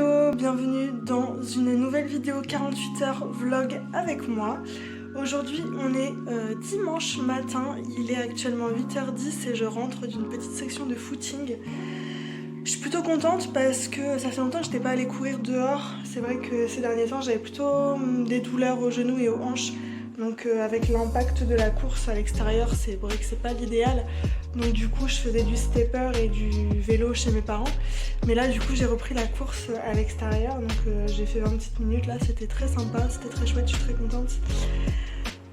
Hello, bienvenue dans une nouvelle vidéo 48h vlog avec moi. Aujourd'hui on est dimanche matin, il est actuellement 8h10 et je rentre d'une petite section de footing. Je suis plutôt contente parce que ça fait longtemps que je n'étais pas allée courir dehors. C'est vrai que ces derniers temps j'avais plutôt des douleurs aux genoux et aux hanches. Donc avec l'impact de la course à l'extérieur, c'est vrai que c'est pas l'idéal. Donc du coup je faisais du stepper et du vélo chez mes parents. Mais là du coup j'ai repris la course à l'extérieur. Donc j'ai fait 20 petites minutes là, c'était très sympa, c'était très chouette, je suis très contente.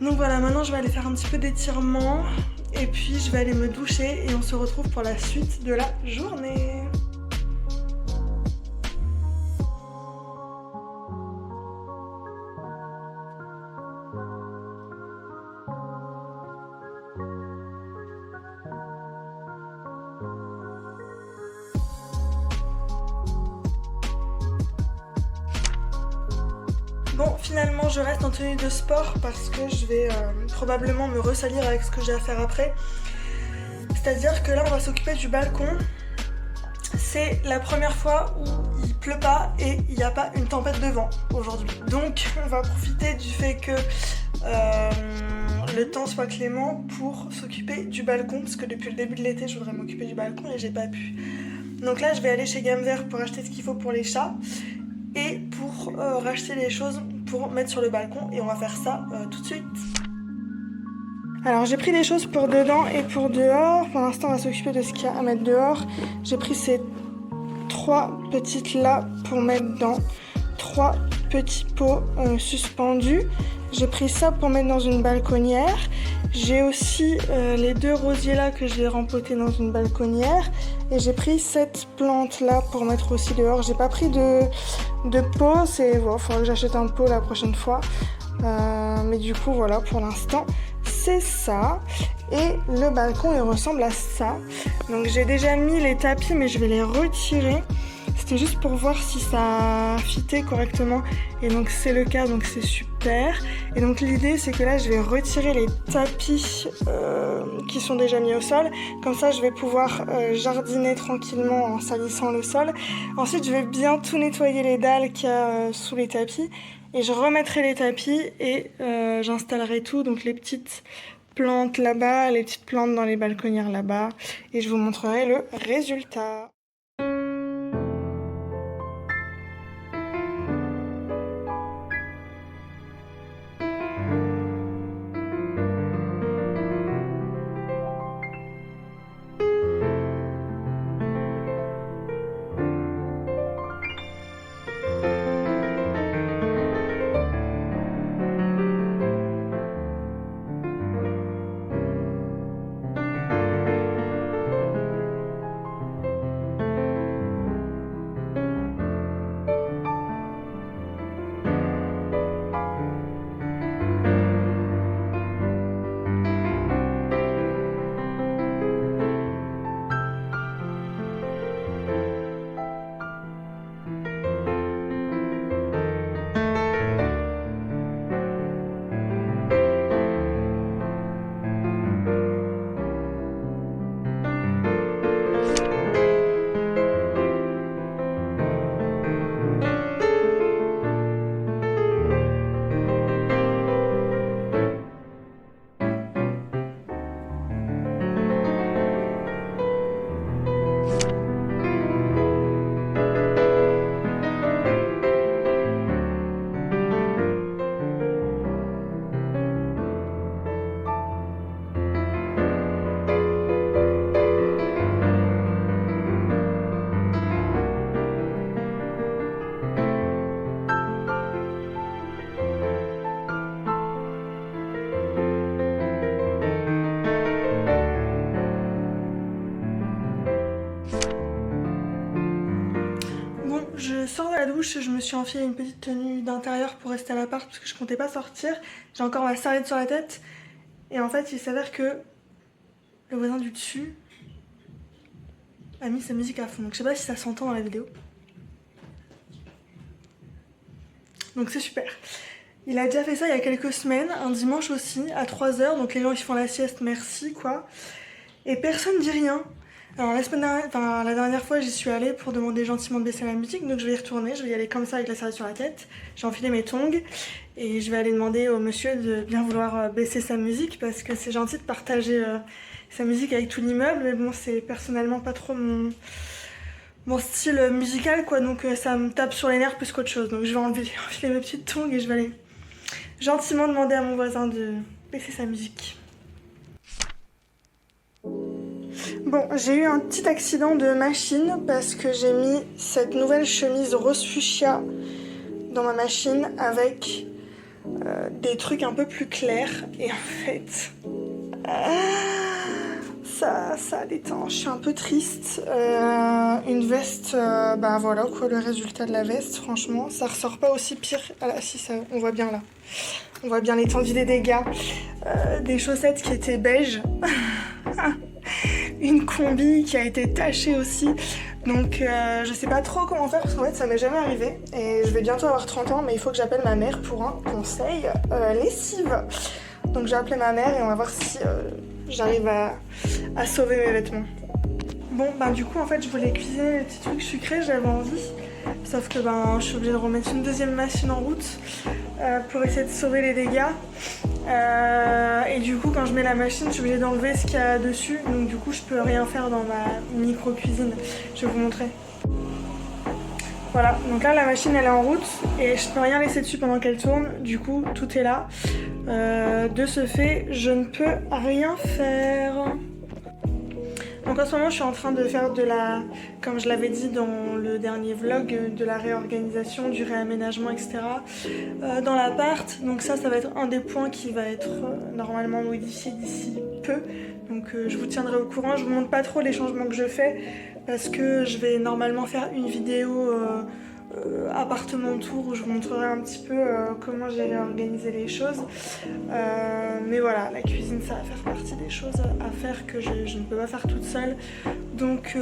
Donc voilà, maintenant je vais aller faire un petit peu d'étirement. Et puis je vais aller me doucher et on se retrouve pour la suite de la journée. Bon, finalement je reste en tenue de sport parce que je vais probablement me ressalir avec ce que j'ai à faire après. C'est-à-dire que là on va s'occuper du balcon. C'est la première fois où il pleut pas et il n'y a pas une tempête de vent aujourd'hui. Donc on va profiter du fait que le temps soit clément pour s'occuper du balcon. Parce que depuis le début de l'été je voudrais m'occuper du balcon et j'ai pas pu. Donc là je vais aller chez Gamme Vert pour acheter ce qu'il faut pour les chats. Et pour racheter les choses pour mettre sur le balcon et on va faire ça tout de suite. Alors j'ai pris des choses pour dedans et pour dehors. Pour l'instant on va s'occuper de ce qu'il y a à mettre dehors. J'ai pris ces 3 petites là pour mettre dans 3 petits pots suspendus. J'ai pris ça pour mettre dans une balconnière. J'ai aussi les 2 rosiers là que j'ai rempotés dans une balconnière. Et j'ai pris cette plante là pour mettre aussi dehors. J'ai pas pris de pot, il faudra que j'achète un pot la prochaine fois. Mais du coup voilà, pour l'instant c'est ça. Et le balcon il ressemble à ça. Donc j'ai déjà mis les tapis mais je vais les retirer. C'était juste pour voir si ça fitait correctement et donc c'est le cas, donc c'est super. Et donc l'idée c'est que là je vais retirer les tapis qui sont déjà mis au sol. Comme ça je vais pouvoir jardiner tranquillement en salissant le sol. Ensuite je vais bien tout nettoyer les dalles qu'il y a sous les tapis. Et je remettrai les tapis et j'installerai tout, donc les petites plantes là-bas, les petites plantes dans les balconnières là-bas. Et je vous montrerai le résultat. Je sors de la douche, je me suis enfilé une petite tenue d'intérieur pour rester à l'appart parce que je comptais pas sortir. J'ai encore ma serviette sur la tête. Et en fait, il s'avère que le voisin du dessus a mis sa musique à fond. Donc je sais pas si ça s'entend dans la vidéo. Donc c'est super. Il a déjà fait ça il y a quelques semaines, un dimanche aussi, à 3h. Donc les gens qui font la sieste, merci quoi. Et personne dit rien. Alors la dernière fois j'y suis allée pour demander gentiment de baisser la musique, donc je vais y retourner, je vais y aller comme ça avec la serviette sur la tête. J'ai enfilé mes tongs et je vais aller demander au monsieur de bien vouloir baisser sa musique parce que c'est gentil de partager sa musique avec tout l'immeuble, mais bon c'est personnellement pas trop mon style musical quoi, donc ça me tape sur les nerfs plus qu'autre chose. Donc je vais enfiler mes petites tongs et je vais aller gentiment demander à mon voisin de baisser sa musique. Bon, j'ai eu un petit accident de machine parce que j'ai mis cette nouvelle chemise rose fuchsia dans ma machine avec des trucs un peu plus clairs. Et en fait, ça détend. Je suis un peu triste. Une veste, bah voilà quoi, le résultat de la veste, franchement, ça ressort pas aussi pire. Ah là, si, ça, on voit bien là. On voit bien l'étendue des dégâts. Des chaussettes qui étaient beige. Une combi qui a été tachée aussi. Donc je sais pas trop comment faire parce qu'en fait ça m'est jamais arrivé. Et je vais bientôt avoir 30 ans mais il faut que j'appelle ma mère pour un conseil lessive. Donc j'ai appelé ma mère et on va voir si j'arrive à sauver mes vêtements. Bon ben du coup en fait je voulais cuisiner les petits trucs sucrés, j'avais envie. Sauf que ben je suis obligée de remettre une deuxième machine en route pour essayer de sauver les dégâts. Et du coup quand je mets la machine je suis obligée d'enlever ce qu'il y a dessus. Donc du coup je peux rien faire dans ma micro cuisine. Je vais vous montrer. Voilà, donc là la machine elle est en route et je peux rien laisser dessus pendant qu'elle tourne. Du coup tout est là. De ce fait je ne peux rien faire. Donc en ce moment je suis en train de faire comme je l'avais dit dans le dernier vlog, de la réorganisation, du réaménagement, etc. Dans l'appart. Donc ça va être un des points qui va être normalement modifié d'ici peu. Donc je vous tiendrai au courant. Je vous montre pas trop les changements que je fais parce que je vais normalement faire une vidéo appartement tour où je vous montrerai un petit peu comment j'ai réorganisé les choses. Mais voilà, la cuisine ça va faire partie des choses à faire que je ne peux pas faire toute seule. Donc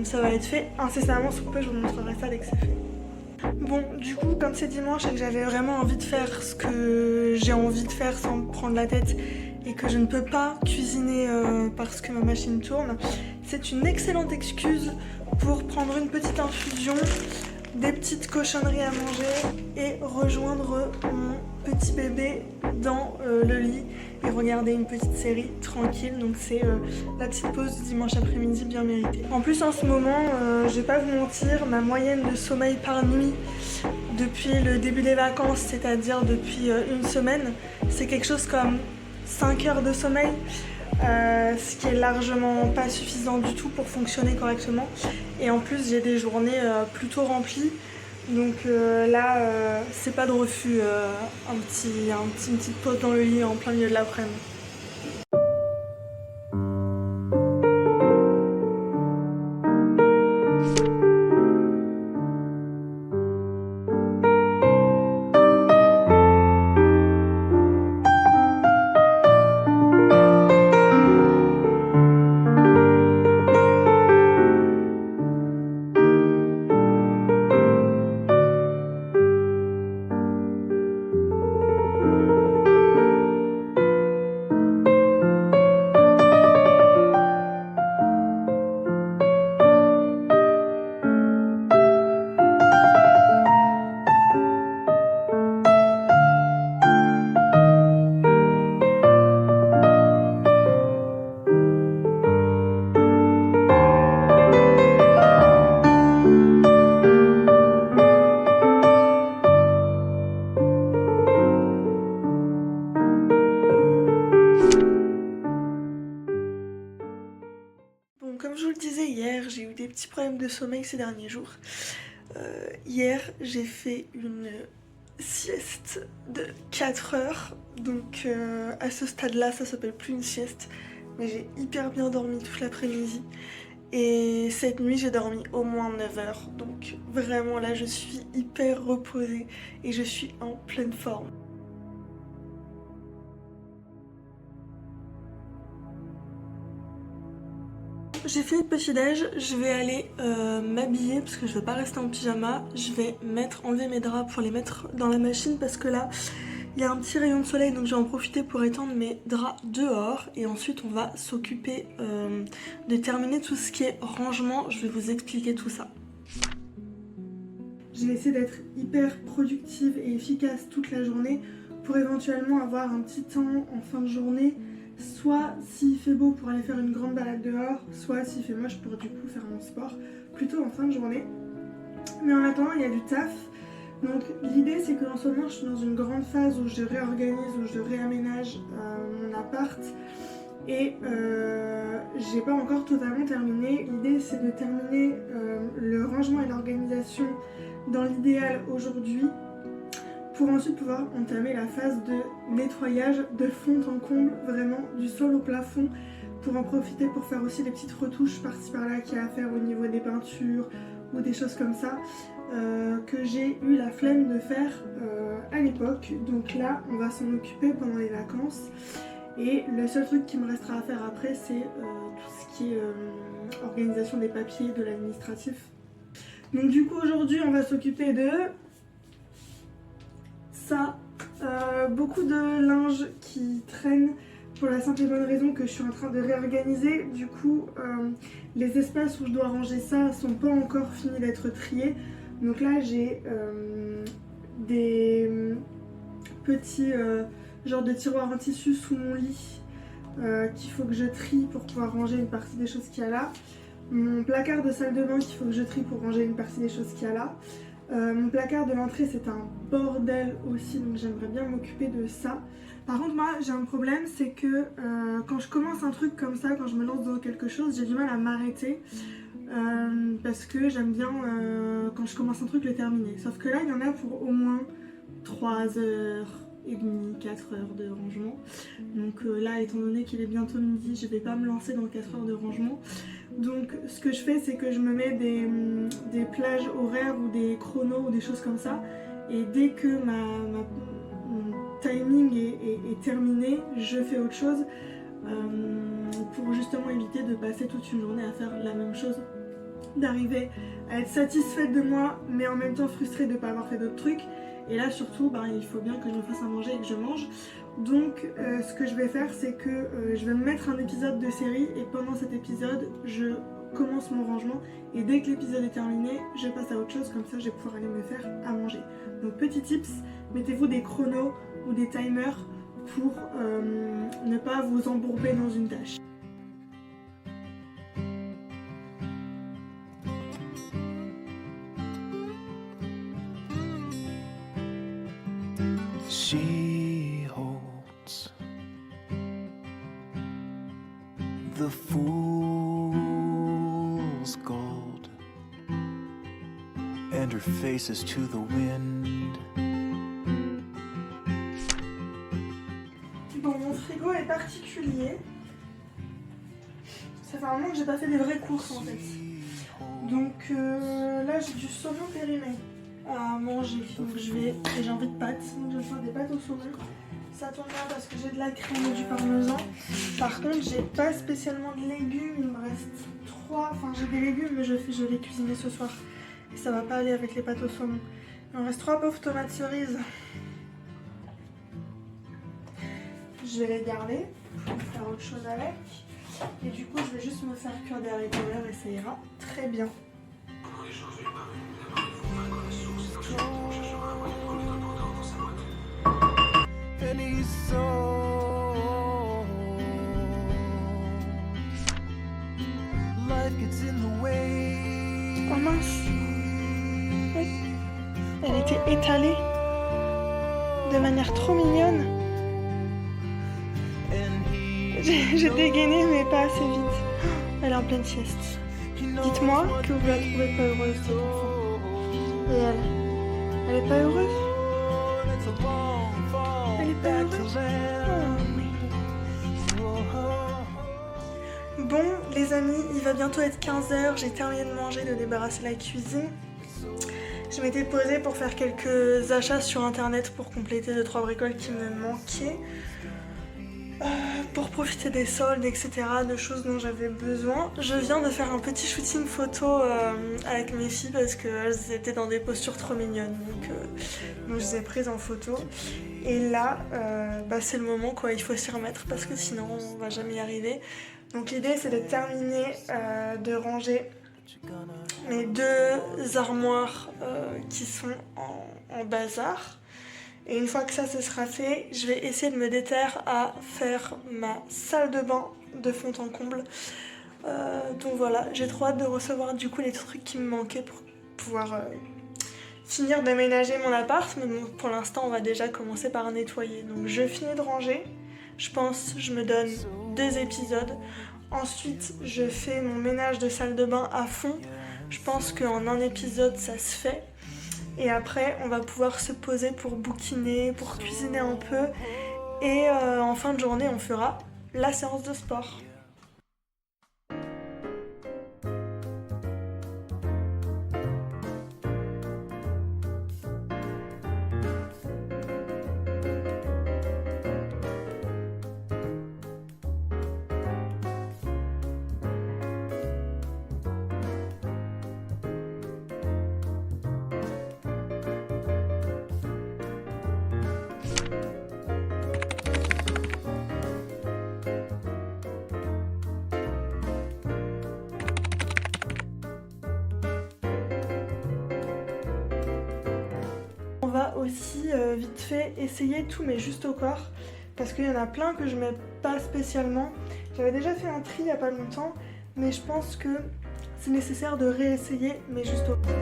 ça va être fait incessamment sous peu, je vous montrerai ça dès que c'est fait. Bon, du coup, comme c'est dimanche et que j'avais vraiment envie de faire ce que j'ai envie de faire sans me prendre la tête et que je ne peux pas cuisiner parce que ma machine tourne, c'est une excellente excuse pour prendre une petite infusion, des petites cochonneries à manger et rejoindre mon petit bébé dans le lit et regarder une petite série tranquille. Donc c'est la petite pause du dimanche après-midi bien méritée. En plus en ce moment, je vais pas vous mentir, ma moyenne de sommeil par nuit depuis le début des vacances, c'est-à-dire depuis une semaine, c'est quelque chose comme 5 heures de sommeil. Ce qui est largement pas suffisant du tout pour fonctionner correctement. Et en plus j'ai des journées plutôt remplies. Donc là c'est pas de refus une petite pause dans le lit en plein milieu de l'après-midi. Comme je vous le disais hier, j'ai eu des petits problèmes de sommeil ces derniers jours. Hier, j'ai fait une sieste de 4 heures. Donc à ce stade-là, ça s'appelle plus une sieste. Mais j'ai hyper bien dormi toute l'après-midi. Et cette nuit, j'ai dormi au moins 9 heures. Donc vraiment là, je suis hyper reposée et je suis en pleine forme. J'ai fini le petit déj, je vais aller m'habiller parce que je vais pas rester en pyjama. Je vais enlever mes draps pour les mettre dans la machine parce que là Il y a un petit rayon de soleil donc je vais en profiter pour étendre mes draps dehors et ensuite on va s'occuper de terminer tout ce qui est rangement. Je vais vous expliquer tout ça. Je vais essayer d'être hyper productive et efficace toute la journée pour éventuellement avoir un petit temps en fin de journée, soit s'il fait beau pour aller faire une grande balade dehors, soit s'il fait moche pour du coup faire mon sport, plutôt en fin de journée. Mais en attendant, il y a du taf. Donc l'idée c'est qu'en ce moment je suis dans une grande phase où je réorganise, où je réaménage mon appart et j'ai pas encore totalement terminé. L'idée c'est de terminer le rangement et l'organisation dans l'idéal aujourd'hui pour ensuite pouvoir entamer la phase de nettoyage de fond en comble, vraiment du sol au plafond, pour en profiter pour faire aussi des petites retouches par-ci par-là qu'il y a à faire au niveau des peintures ou des choses comme ça que j'ai eu la flemme de faire à l'époque. Donc là on va s'en occuper pendant les vacances et le seul truc qui me restera à faire après c'est tout ce qui est organisation des papiers, de l'administratif. Donc du coup aujourd'hui on va s'occuper de ça, beaucoup de linge qui traîne pour la simple et bonne raison que je suis en train de réorganiser. Du coup les espaces où je dois ranger ça sont pas encore finis d'être triés. Donc là j'ai des petits genres de tiroirs en tissu sous mon lit qu'il faut que je trie pour pouvoir ranger une partie des choses qu'il y a là. Mon placard de salle de bain qu'il faut que je trie pour ranger une partie des choses qu'il y a là. Mon placard de l'entrée c'est un bordel aussi donc j'aimerais bien m'occuper de ça. Par contre moi j'ai un problème, c'est que quand je commence un truc comme ça, quand je me lance dans quelque chose, j'ai du mal à m'arrêter parce que j'aime bien quand je commence un truc le terminer. Sauf que là il y en a pour au moins 3h30, 4 heures de rangement. Donc là étant donné qu'il est bientôt midi, je vais pas me lancer dans 4 heures de rangement. Donc ce que je fais c'est que je me mets des plages horaires ou des chronos ou des choses comme ça. Et dès que mon timing est terminé, je fais autre chose pour justement éviter de passer toute une journée à faire la même chose. D'arriver à être satisfaite de moi mais en même temps frustrée de ne pas avoir fait d'autres trucs. Et là surtout il faut bien que je me fasse à manger et que je mange. Donc ce que je vais faire c'est que je vais me mettre un épisode de série et pendant cet épisode je commence mon rangement et dès que l'épisode est terminé je passe à autre chose, comme ça je vais pouvoir aller me faire à manger. Donc petit tips, mettez-vous des chronos ou des timers pour ne pas vous embourber dans une tâche. She holds the fool's gold, and her face is to the wind. Bon, mon frigo est particulier. Ça fait un moment que j'ai pas fait des vraies courses en fait. Donc là j'ai du saumon périmé à manger, donc j'ai envie de pâtes, donc je vais faire des pâtes au saumon. Ça tombe bien parce que j'ai de la crème et du parmesan. Par contre j'ai pas spécialement de légumes, il me reste 3, enfin j'ai des légumes mais je vais cuisiner ce soir et ça va pas aller avec les pâtes au saumon. Il me reste 3 pauvres tomates cerises. Je vais les garder pour faire autre chose avec. Et du coup je vais juste me faire cuire des haricots verts et ça ira très bien. Oh mince, elle était étalée de manière trop mignonne. J'ai dégainé mais pas assez vite. Elle est en pleine sieste. Dites-moi que vous la trouvez pas heureuse cette enfant. Et elle est pas heureuse? Elle est pas heureuse? Bon les amis, il va bientôt être 15h, j'ai terminé de manger, de débarrasser la cuisine. Je m'étais posée pour faire quelques achats sur internet pour compléter 2-3 bricoles qui me manquaient. pour profiter des soldes, etc., de choses dont j'avais besoin. Je viens de faire un petit shooting photo avec mes filles parce qu'elles étaient dans des postures trop mignonnes, donc je les ai prises en photo. Et là, c'est le moment quoi, il faut s'y remettre parce que sinon on va jamais y arriver. Donc l'idée c'est de terminer de ranger mes 2 armoires qui sont en bazar. Et une fois que ça ce sera fait, je vais essayer de me déterre à faire ma salle de bain de fond en comble. Donc voilà, j'ai trop hâte de recevoir du coup les trucs qui me manquaient pour pouvoir finir d'aménager mon appart. Mais bon, pour l'instant on va déjà commencer par nettoyer. Donc je finis de ranger, je pense je me donne 2 épisodes. Ensuite je fais mon ménage de salle de bain à fond. Je pense qu'en un épisode ça se fait. Et après, on va pouvoir se poser pour bouquiner, pour cuisiner un peu. Et en fin de journée, on fera la séance de sport. On va aussi vite fait essayer tous mes justes au corps parce qu'il y en a plein que je mets pas spécialement. J'avais déjà fait un tri il y a pas longtemps, mais je pense que c'est nécessaire de réessayer mes justes au corps.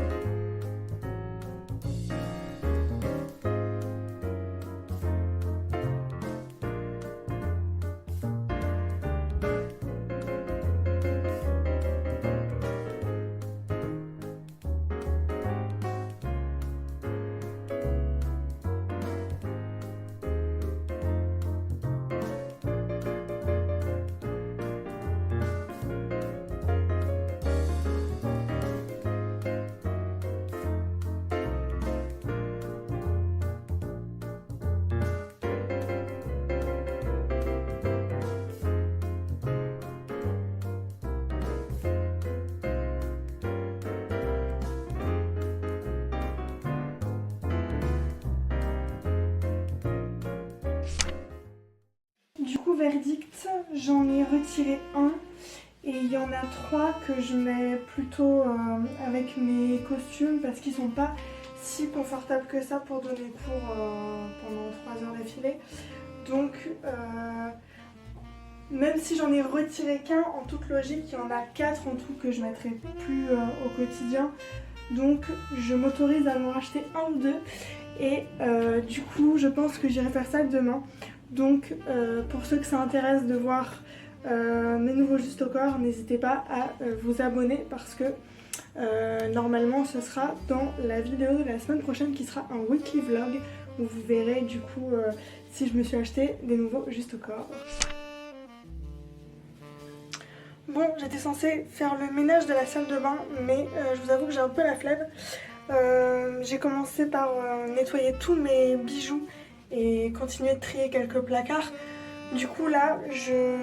Du coup, verdict, j'en ai retiré un et il y en a 3 que je mets plutôt avec mes costumes parce qu'ils sont pas si confortables que ça pour donner cours pendant 3 heures d'affilée. Donc, même si j'en ai retiré qu'un, en toute logique, il y en a 4 en tout que je mettrai plus au quotidien. Donc, je m'autorise à m'en racheter 1 ou 2 et du coup, je pense que j'irai faire ça demain. Donc pour ceux que ça intéresse de voir mes nouveaux justes au corps, n'hésitez pas à vous abonner parce que normalement ce sera dans la vidéo de la semaine prochaine qui sera un weekly vlog où vous verrez du coup si je me suis acheté des nouveaux justes au corps. Bon, j'étais censée faire le ménage de la salle de bain mais je vous avoue que j'ai un peu la flemme. J'ai commencé par nettoyer tous mes bijoux et continuer de trier quelques placards. Du coup là je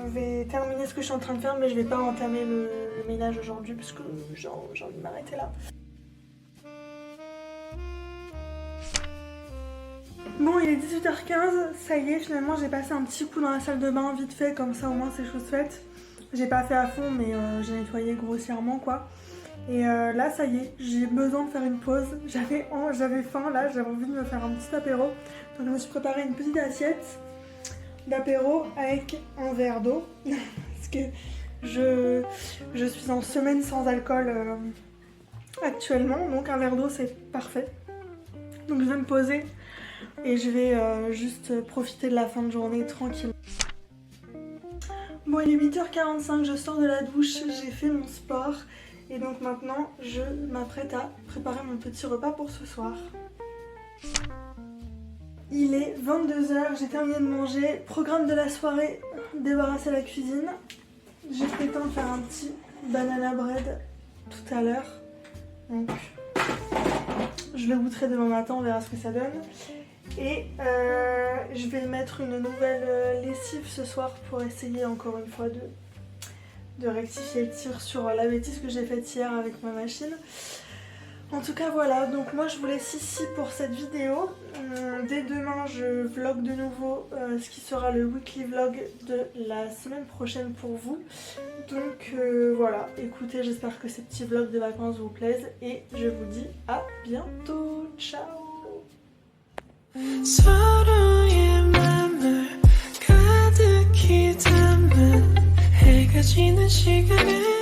vais terminer ce que je suis en train de faire mais je vais pas entamer le ménage aujourd'hui parce que j'ai envie de m'arrêter là. Bon, il est 18h15, ça y est, finalement j'ai passé un petit coup dans la salle de bain vite fait, comme ça au moins c'est chose faite. J'ai pas fait à fond mais j'ai nettoyé grossièrement quoi. Et là ça y est, j'ai besoin de faire une pause, j'avais faim là, j'avais envie de me faire un petit apéro. Donc je me suis préparé une petite assiette d'apéro avec un verre d'eau. Parce que je suis en semaine sans alcool actuellement, donc un verre d'eau c'est parfait. Donc je vais me poser et je vais juste profiter de la fin de journée tranquille. Bon, il est 8h45, je sors de la douche, j'ai fait mon sport. Et donc maintenant, je m'apprête à préparer mon petit repas pour ce soir. Il est 22h, j'ai terminé de manger. Programme de la soirée, débarrasser la cuisine. J'ai pris le temps de faire un petit banana bread tout à l'heure. Donc, je le goûterai demain matin, on verra ce que ça donne. Et je vais mettre une nouvelle lessive ce soir pour essayer encore une fois de rectifier le tir sur la bêtise que j'ai faite hier avec ma machine. En tout cas voilà, donc moi je vous laisse ici pour cette vidéo. Dès demain je vlog de nouveau ce qui sera le weekly vlog de la semaine prochaine pour vous. Donc voilà, écoutez, j'espère que ces petits vlogs de vacances vous plaisent et je vous dis à bientôt. Ciao. 서로의 맘을 가득히 담은 해가 지는 시간에